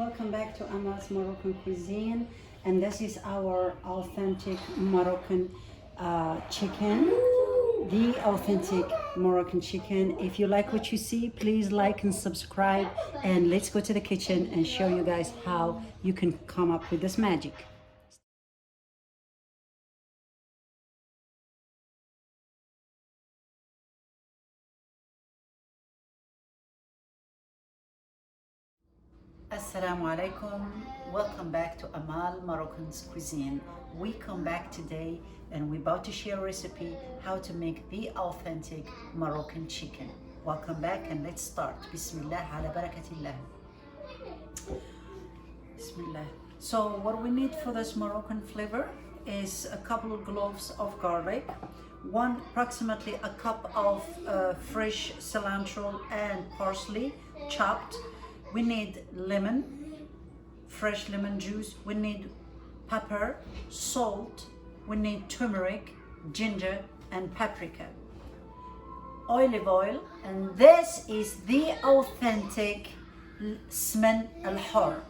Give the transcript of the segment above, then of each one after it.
welcome back to Amal's Moroccan cuisine, and this is our authentic Moroccan chicken, the authentic Moroccan chicken. If you like what you see, please like and subscribe, and let's go to the kitchen and show you guys how you can come up with this magic. Assalamu alaikum. Welcome back to Amal Moroccan's cuisine. We come back today and we're about to share a recipe how to make the authentic Moroccan chicken. Welcome back and let's start. Bismillah ala barakatillah. Bismillah. So what we need for this Moroccan flavor is a couple of cloves of garlic, approximately a cup of fresh cilantro and parsley chopped. We need lemon, fresh lemon juice. We need pepper, salt. We need turmeric, ginger, and paprika. Olive oil, and this is the authentic smen al-hor.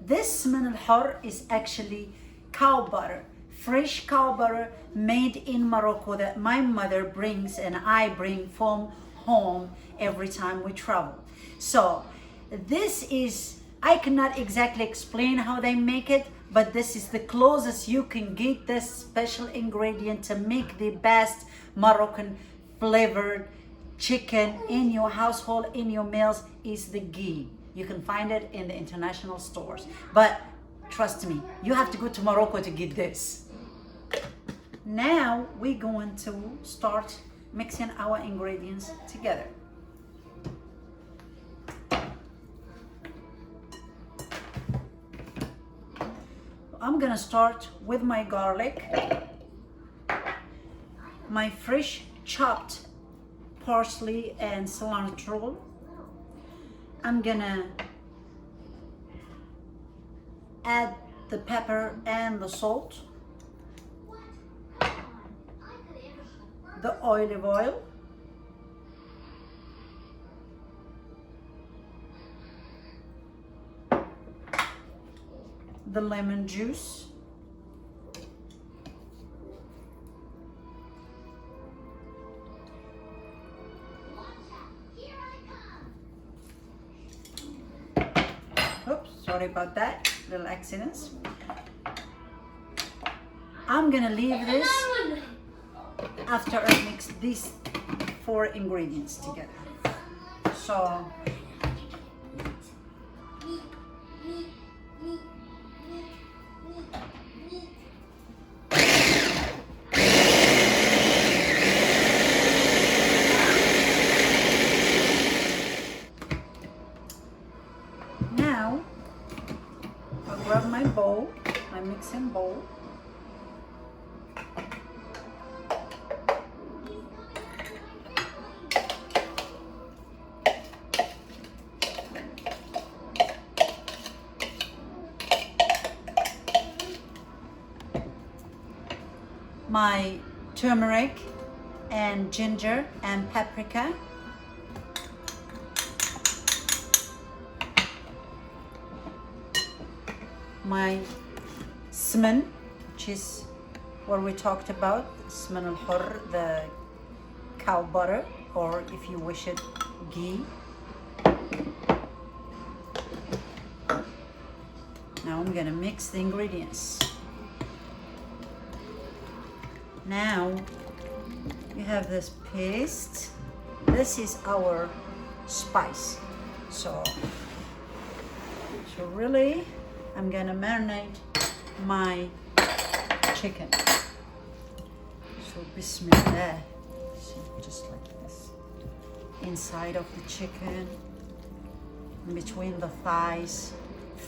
This smen al-hor is actually cow butter, fresh cow butter made in Morocco that my mother brings and I bring from home every time we travel. So this is, I cannot exactly explain how they make it, but this is the closest you can get this special ingredient to make the best Moroccan flavored chicken in your household, in your meals, is the ghee. You can find it in the international stores. But trust me, you have to go to Morocco to get this. Now we're going to start mixing our ingredients together. I'm gonna start with my garlic, my fresh chopped parsley and cilantro. I'm gonna add the pepper and the salt, the olive oil, the lemon juice, oops, sorry about that, little accidents. I'm gonna leave this after I mix these 4 ingredients together. So now I'll grab my bowl, my mixing bowl. My turmeric and ginger and paprika. My smen, which is what we talked about, smen al-hor, the cow butter, or if you wish it, ghee. Now I'm gonna mix the ingredients. Now we have this paste. This is our spice. So really, I'm gonna marinate my chicken. So bismillah. See, just like this. Inside of the chicken, in between the thighs,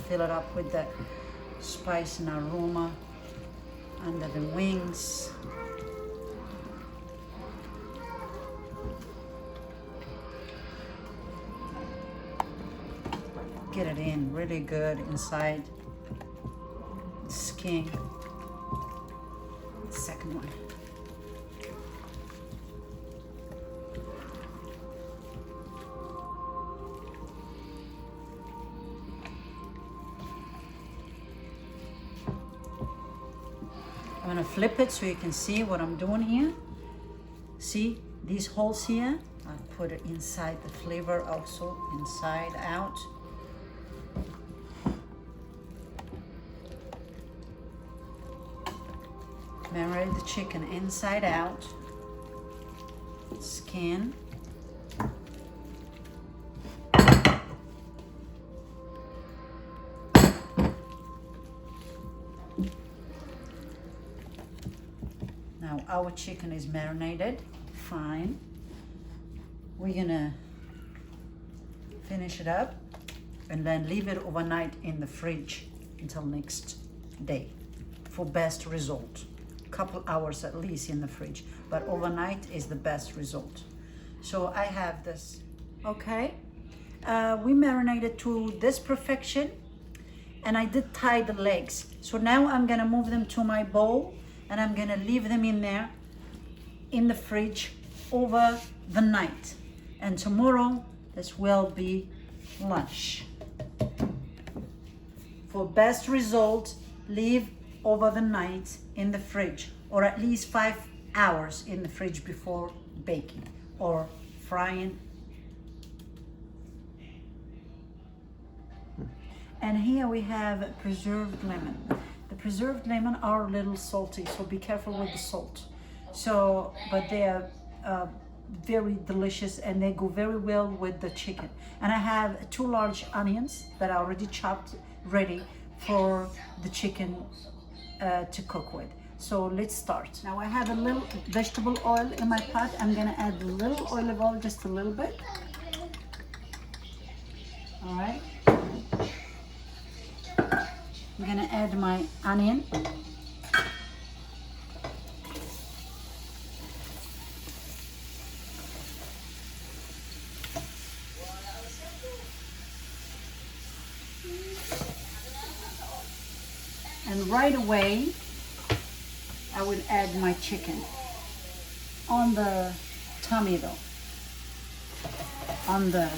fill it up with the spice and aroma. Under the wings. Get it in really good inside the skin. The second one. I'm gonna flip it so you can see what I'm doing here. See these holes here? I'll put it inside the flavor also, inside out. Marinate the chicken inside out. Skin. Now our chicken is marinated, fine. We're gonna finish it up and then leave it overnight in the fridge until next day for best result. Couple hours at least in the fridge, but overnight is the best result. So I have this. Okay, we marinated to this perfection, and I did tie the legs. So now I'm gonna move them to my bowl, and I'm gonna leave them in there in the fridge over the night. And tomorrow this will be lunch. For best result, leave over the night in the fridge, or at least 5 hours in the fridge before baking or frying. And here we have preserved lemon. The preserved lemon are a little salty, so be careful with the salt. So, but they are very delicious and they go very well with the chicken. And I have 2 large onions that are already chopped, ready for the chicken to cook with. So let's start. Now I have a little vegetable oil in my pot. I'm gonna add a little olive oil, just a little bit. All right. I'm gonna add my onion. And right away, I would add my chicken on the tummy though, on the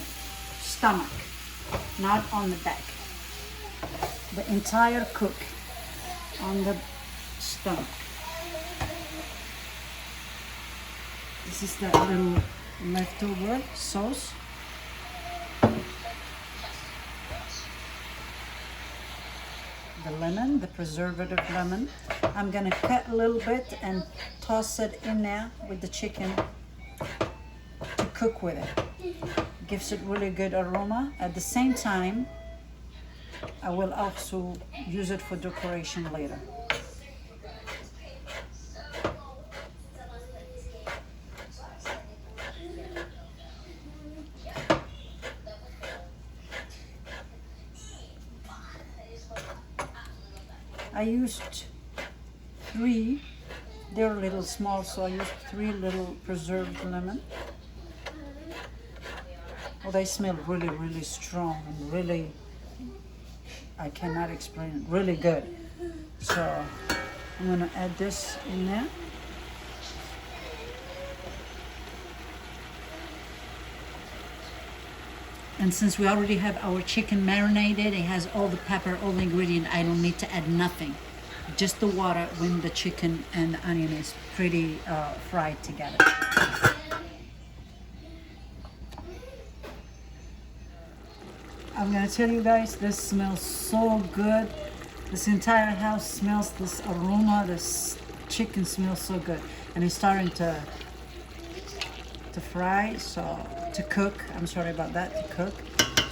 stomach, not on the back. The entire cook on the stomach. This is the little leftover sauce. The lemon, the preservative lemon. I'm gonna cut a little bit and toss it in there with the chicken to cook with it. Gives it really good aroma. At the same time, I will also use it for decoration later. I used 3, they're a little small, so I used 3 little preserved lemon. Well, they smell really, really strong and really, I cannot explain it, really good. So I'm gonna add this in there. And since we already have our chicken marinated, it has all the pepper, all the ingredient, I don't need to add nothing. Just the water when the chicken and the onion is pretty fried together. I'm gonna tell you guys, this smells so good. This entire house smells this aroma, this chicken smells so good. And it's starting to fry, so to cook. I'm sorry about that, to cook.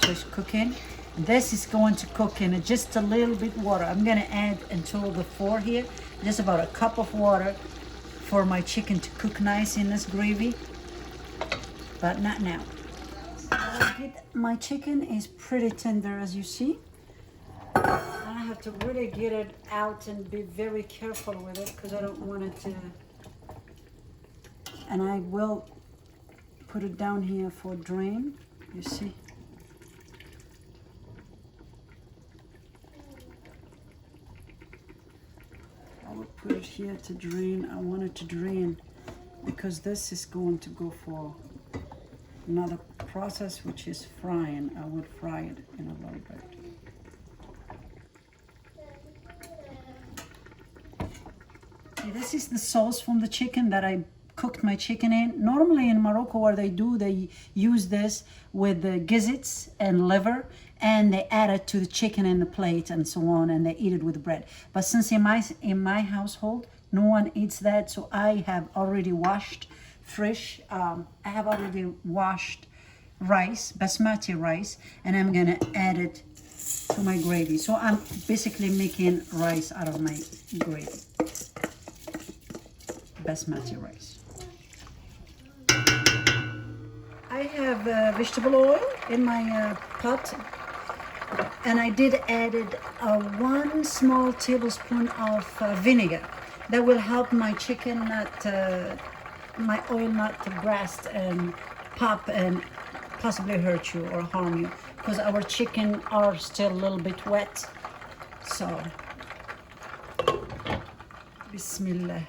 So it's cooking. And this is going to cook in just a little bit water. I'm gonna add until the 4 here, just about a cup of water for my chicken to cook nice in this gravy, but not now. My chicken is pretty tender, as you see. I have to really get it out and be very careful with it because I don't want it to, and I will put it down here for drain, you see. I will put it here to drain. I want it to drain because this is going to go for another process, which is frying. I would fry it in a little bit. This is the sauce from the chicken that I cooked my chicken in. Normally in Morocco, what they use this with the gizzards and liver, and they add it to the chicken in the plate and so on, and they eat it with bread. But since in my household, no one eats that, so I have already washed fresh. I have already washed rice, basmati rice, and I'm gonna add it to my gravy. So I'm basically making rice out of my gravy. Basmati rice. I have vegetable oil in my pot, and I did added 1 small tablespoon of vinegar. That will help my chicken my oil not to burst and pop and possibly hurt you or harm you, because our chicken are still a little bit wet. So Bismillah.